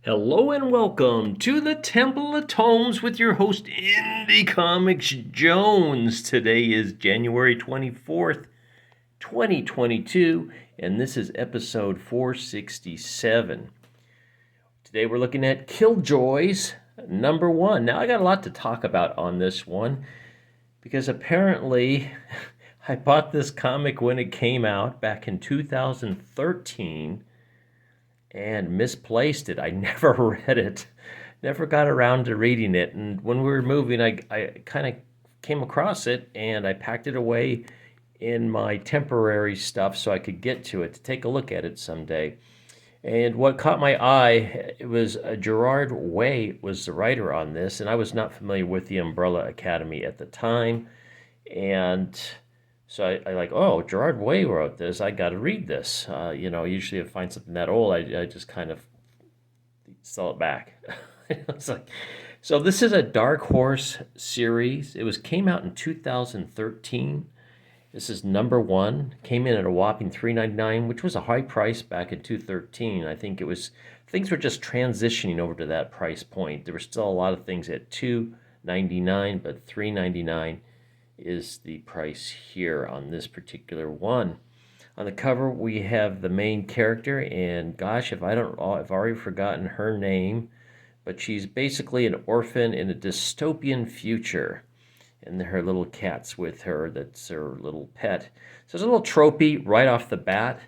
Hello and welcome to the Temple of Tomes with your host, Indie Comics Jones. Today is January 24th, 2022, and this is episode 467. Today we're looking at Killjoys number 1. Now, I got a lot to talk about on this one because apparently I bought this comic when it came out back in 2013 and misplaced it. I never read it, never got around to reading it. And when we were moving, I kind of came across it and I packed it away in my temporary stuff so I could get to it to take a look at it someday. And what caught my eye, it was Gerard Way was the writer on this, and I was not familiar with the Umbrella Academy at the time. And so I like, oh, Gerard Way wrote this. I got to read this. Usually if I find something that old, I just kind of sell it back. It's like, so this is a Dark Horse series. Came out in 2013. This is number 1. Came in at a whopping $3.99, which was a high price back in 2013. I think things were just transitioning over to that price point. There were still a lot of things at $2.99, but $3.99 is the price here on this particular one. On the cover, we have the main character, and gosh, I've already forgotten her name, but she's basically an orphan in a dystopian future, and her little cat's with her. That's her little pet. So it's a little tropey right off the bat.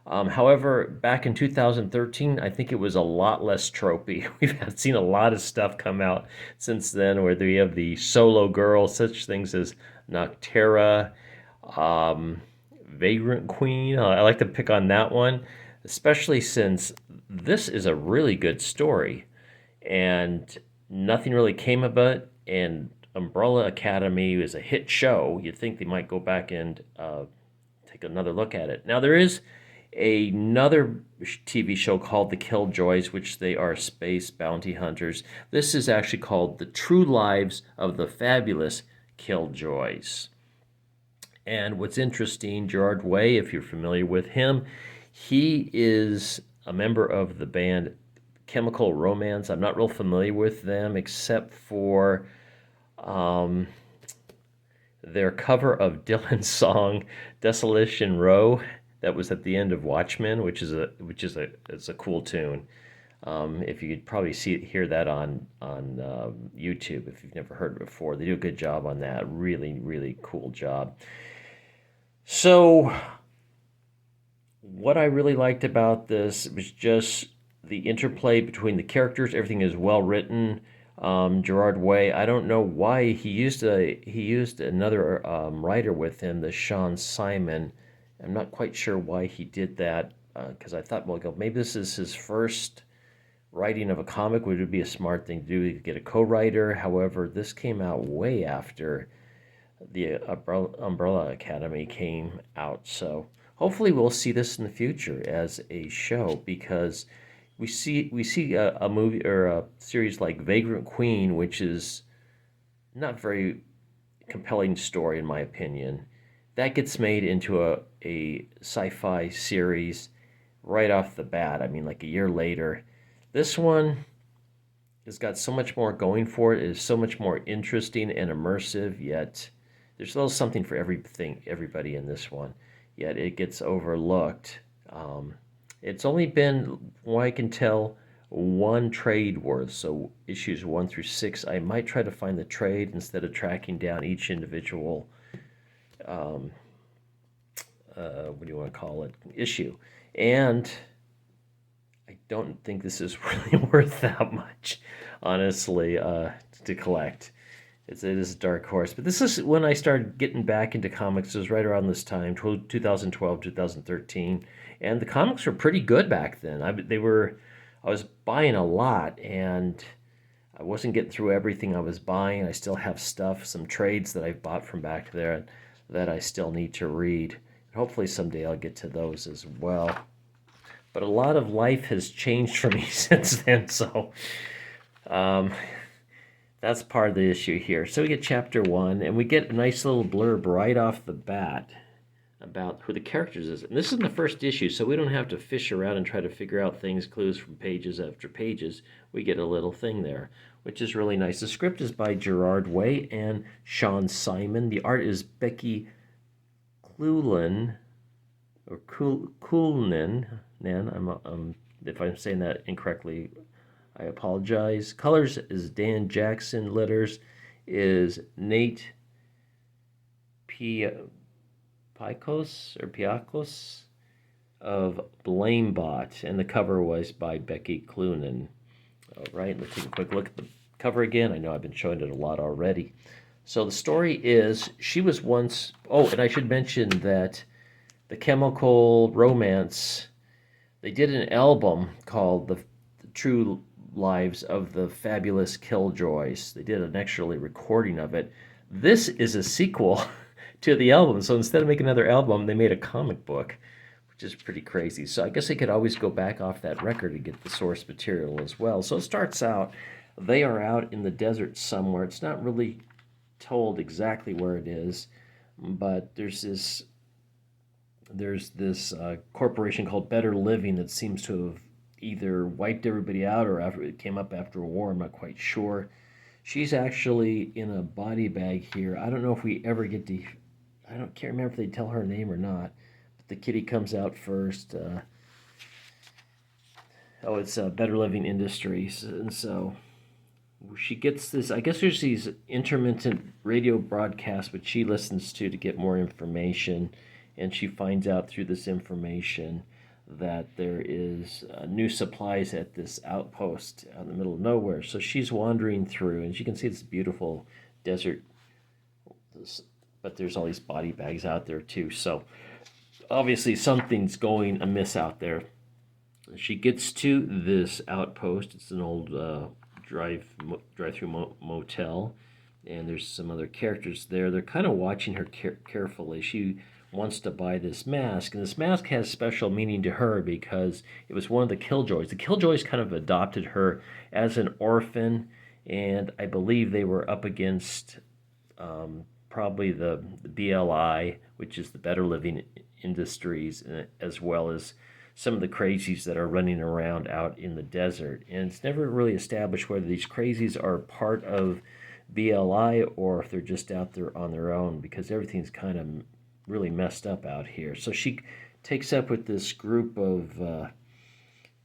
However, back in 2013, I think it was a lot less tropey. We've seen a lot of stuff come out since then, where we have the solo girl, such things as Noctera, Vagrant Queen. I like to pick on that one, especially since this is a really good story, and nothing really came of it, and Umbrella Academy is a hit show. You'd think they might go back and take another look at it. Now, there is another TV show called The Killjoys, which they are space bounty hunters. This is actually called The True Lives of the Fabulous Killjoys. And what's interesting, Gerard Way, if you're familiar with him, he is a member of the band Chemical Romance. I'm not real familiar with them except for their cover of Dylan's song Desolation Row that was at the end of Watchmen, which is a cool tune. If you could probably hear that on YouTube if you've never heard it before. They do a good job on that. Really, really cool job. So what I really liked about this was just the interplay between the characters. Everything is well written. Gerard Way, I don't know why he used another writer with him, the Sean Simon. I'm not quite sure why he did that, because I thought, well, maybe this is his first writing of a comic. Would it be a smart thing to do to get a co-writer? However, this came out way after the Umbrella Academy came out, so hopefully we'll see this in the future as a show, because we see a movie or a series like Vagrant Queen, which is not very compelling story in my opinion. That gets made into a sci-fi series right off the bat. I mean, like a year later. This one has got so much more going for it. It is so much more interesting and immersive, yet there's still something for everybody in this one. Yet it gets overlooked. It's only been, what I can tell, one trade worth, so issues 1 through 6. I might try to find the trade instead of tracking down each individual, what do you want to call it, issue. And I don't think this is really worth that much, honestly, to collect. It is a dark horse. But this is when I started getting back into comics. It was right around this time, 2012, 2013. And the comics were pretty good back then. I was buying a lot, and I wasn't getting through everything I was buying. I still have stuff, some trades that I've bought from back there that I still need to read. Hopefully someday I'll get to those as well. But a lot of life has changed for me since then, so that's part of the issue here. So we get chapter 1, and we get a nice little blurb right off the bat about who the characters is. And this is the first issue, so we don't have to fish around and try to figure out things, clues from pages after pages. We get a little thing there, which is really nice. The script is by Gerard Way and Sean Simon. The art is Becky Clulin, or Coolnan. If I'm saying that incorrectly, I apologize. Colors is Dan Jackson. Letters is Nate Piakos of Blamebot, and the cover was by Becky Clunan. All right, let's take a quick look at the cover again. I know I've been showing it a lot already. So the story is, she was once... Oh, and I should mention that the Chemical Romance, they did an album called The True Lives of the Fabulous Killjoys. They did an actual recording of it. This is a sequel to the album. So instead of making another album, they made a comic book, which is pretty crazy. So I guess they could always go back off that record and get the source material as well. So it starts out, they are out in the desert somewhere. It's not really told exactly where it is, but there's this corporation called Better Living that seems to have either wiped everybody out or after it came up after a war. I'm not quite sure. She's actually in a body bag here. I don't know if we ever get to... can't remember if they tell her name or not. But the kitty comes out first. It's Better Living Industries. And so she gets this... I guess there's these intermittent radio broadcasts which she listens to get more information. And she finds out through this information that there is new supplies at this outpost out in the middle of nowhere. So she's wandering through, and you can see this beautiful desert, but there's all these body bags out there too. So obviously something's going amiss out there. She gets to this outpost. It's an old drive-through motel, and there's some other characters there. They're kind of watching her carefully. She wants to buy this mask, and this mask has special meaning to her because it was one of the Killjoys. The Killjoys kind of adopted her as an orphan, and I believe they were up against probably the BLI, which is the Better Living Industries, as well as some of the crazies that are running around out in the desert. And it's never really established whether these crazies are part of BLI or if they're just out there on their own, because everything's kind of really messed up out here. So she takes up with this group of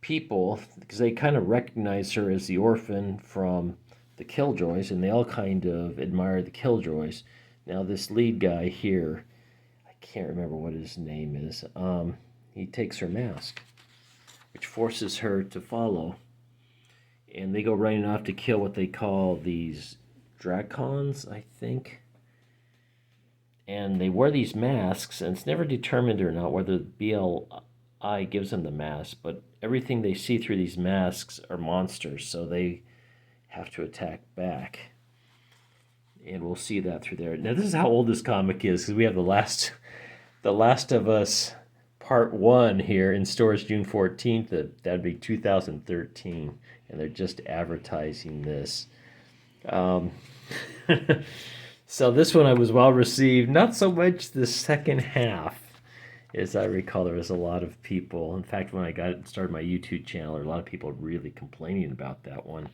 people because they kind of recognize her as the orphan from the Killjoys, and they all kind of admire the Killjoys. Now this lead guy here, I can't remember what his name is, he takes her mask, which forces her to follow, and they go running off to kill what they call these dracons, I think. And they wear these masks, and it's never determined or not whether BLI gives them the mask, but everything they see through these masks are monsters, so they have to attack back. And we'll see that through there. Now, this is how old this comic is, because we have The Last of Us Part 1 here in stores June 14th. That'd be 2013, and they're just advertising this. So this one I was well received. Not so much the second half. As I recall, there was a lot of people. In fact, when I started my YouTube channel, there were a lot of people really complaining about that one.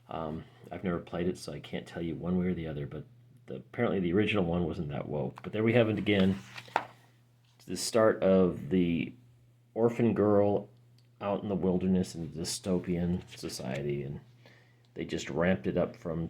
I've never played it, so I can't tell you one way or the other, but apparently the original one wasn't that woke. But there we have it again. It's the start of the orphan girl out in the wilderness in a dystopian society, and they just ramped it up from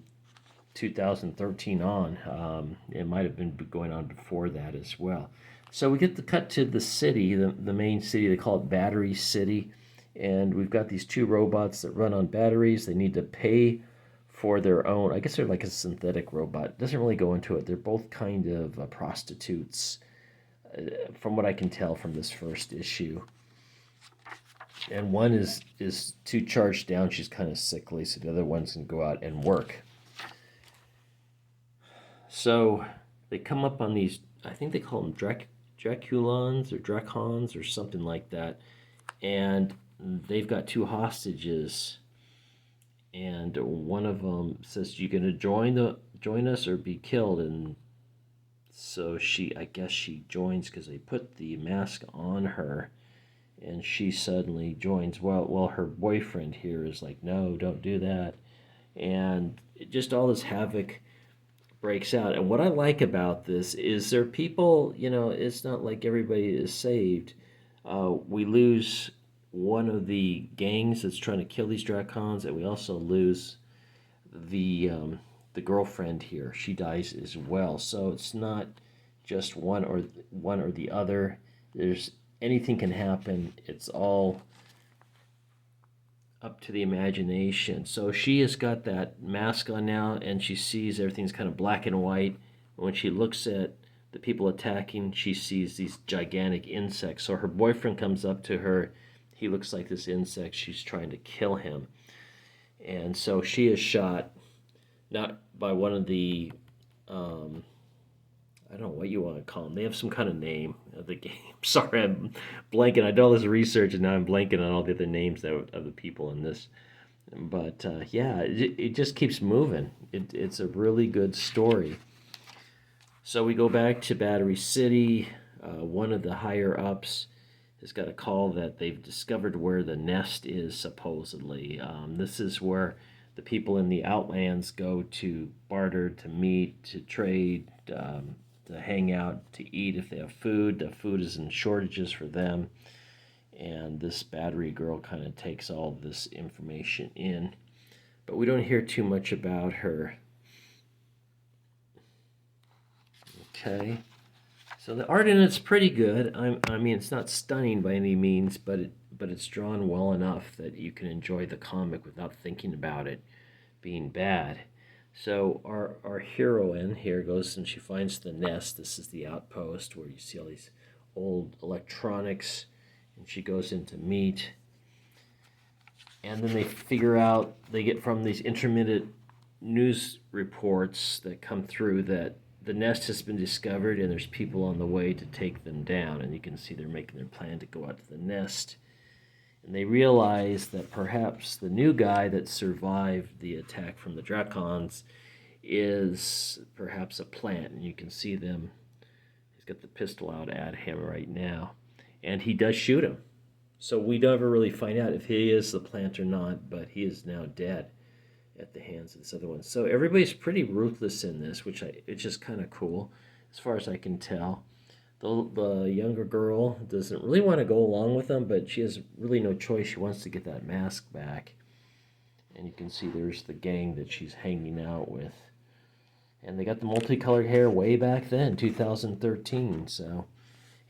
2013 on. It might have been going on before that as well. So we get the cut to the city, the main city. They call it Battery City, and we've got these two robots that run on batteries. They need to pay for their own. I guess they're like a synthetic robot. It doesn't really go into it. They're both kind of prostitutes, from what I can tell from this first issue. And one is too charged down. She's kind of sickly, so the other ones can go out and work. So they come up on these, I think they call them Draculons or Dracons or something like that. And they've got two hostages. And one of them says, "You gonna join us or be killed?" And So I guess she joins because they put the mask on her, and she suddenly joins. Well, her boyfriend here is like, no, don't do that, and just all this havoc breaks out. And what I like about this is there are people, it's not like everybody is saved. We lose one of the gangs that's trying to kill these Dracons, and we also lose the girlfriend here. She dies as well. So it's not just one or the other. There's anything can happen. It's all up to the imagination. So she has got that mask on now, and she sees everything's kind of black and white. When she looks at the people attacking, she sees these gigantic insects. So her boyfriend comes up to her. He looks like this insect. She's trying to kill him. And so she is shot, not by one of the, I don't know what you want to call them. They have some kind of name of the game. Sorry, I'm blanking. I did all this research, and now I'm blanking on all the other names of the people in this. But yeah, it just keeps moving. It's a really good story. So we go back to Battery City. One of the higher ups has got a call that they've discovered where the nest is, supposedly. This is where the people in the Outlands go to barter, to meet, to trade, to hang out, to eat if they have food. The food is in shortages for them. And this battery girl kind of takes all this information in. But we don't hear too much about her. Okay. So the art in it's pretty good. I mean, it's not stunning by any means, but it's drawn well enough that you can enjoy the comic without thinking about it being bad. So our heroine here goes and she finds the nest. This is the outpost where you see all these old electronics, and she goes in to meet. And then they figure out, they get from these intermittent news reports that come through that the nest has been discovered and there's people on the way to take them down. And you can see they're making their plan to go out to the nest. And they realize that perhaps the new guy that survived the attack from the Dracons is perhaps a plant. And you can see them. He's got the pistol out at him right now. And he does shoot him. So we never really find out if he is the plant or not, but he is now dead at the hands of this other one. So everybody's pretty ruthless in this, it's just kind of cool, as far as I can tell. The younger girl doesn't really want to go along with them, but she has really no choice. She wants to get that mask back. And you can see there's the gang that she's hanging out with. And they got the multicolored hair way back then, 2013, so...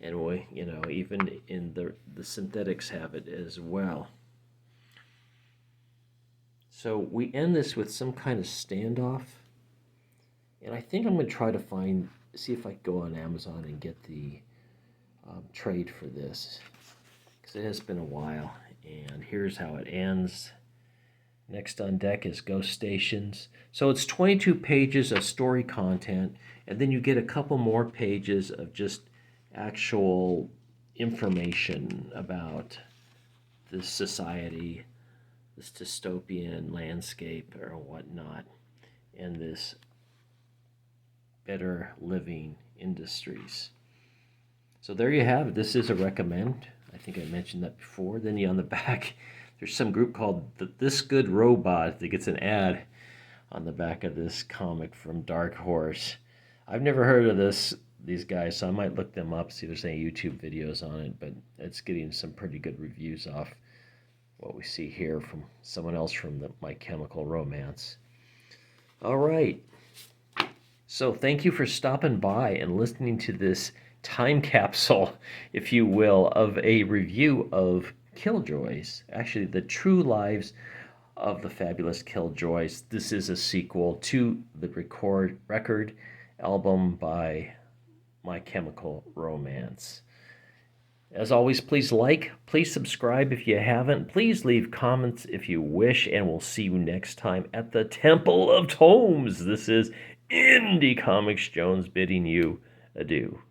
And we, even in the synthetics have it as well. So we end this with some kind of standoff. And I think I'm going to try to see if I can go on Amazon and get the trade for this. Because it has been a while. And here's how it ends. Next on deck is Ghost Stations. So it's 22 pages of story content. And then you get a couple more pages of just actual information about this society, this dystopian landscape or whatnot, and this better living industries. So there you have it. This is a recommend. I think I mentioned that before. Then on the back, there's some group called This Good Robot that gets an ad on the back of this comic from Dark Horse. I've never heard of these guys, so I might look them up, see if there's any YouTube videos on it, but it's getting some pretty good reviews off what we see here from someone else from My Chemical Romance. All right. So thank you for stopping by and listening to this time capsule, if you will, of a review of Killjoys. Actually, the true lives of the Fabulous Killjoys. This is a sequel to the record album by My Chemical Romance. As always, please please subscribe if you haven't, please leave comments if you wish, and we'll see you next time at the Temple of Tomes. This is Indie Comics Jones bidding you adieu.